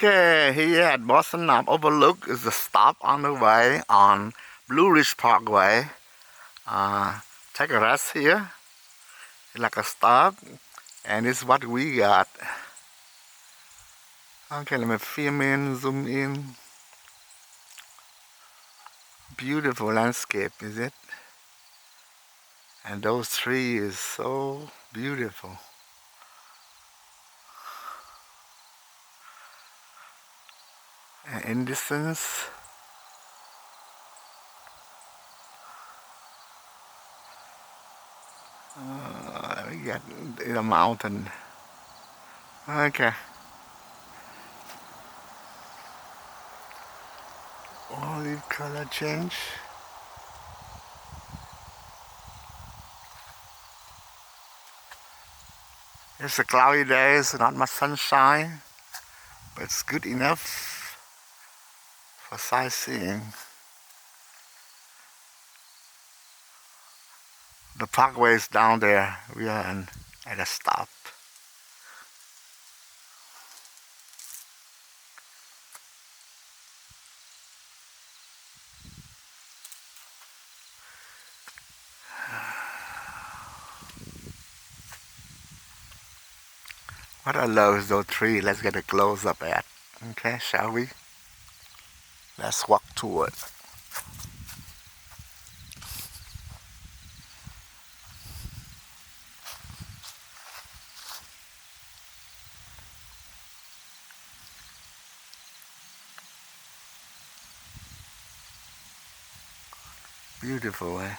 Okay, here at Boston Knob Overlook is the stop on the way on Blue Ridge Parkway. Take a rest here, like a stop, and this is what we got. Okay, let me film in, zoom in. Beautiful landscape, is it? And those trees is so beautiful. And in distance, we got the mountain. Okay. Olive color change. It's a cloudy day, so not much sunshine, but it's good enough for sightseeing. The parkway is down there. We are at a stop. What I love is those trees. Let's get a close up at. Okay, shall we? Let's walk toward. Beautiful, eh?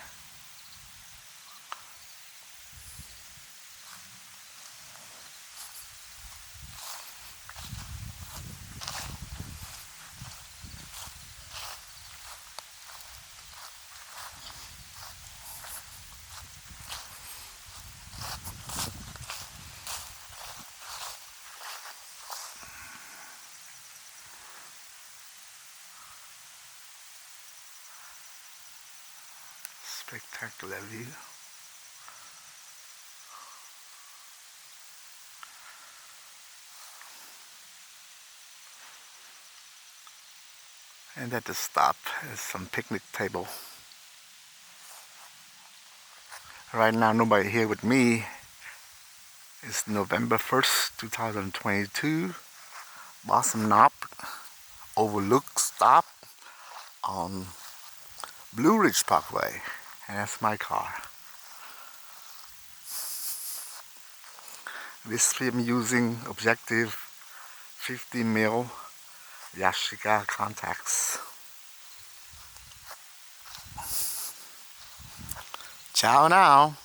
Spectacular view. And at the stop is some picnic table. Right now, nobody here with me. It's November 1st, 2022. Boston Knob Overlook stop on Blue Ridge Parkway. And that's my car. This film using objective 50mm Yashica contacts. Ciao now.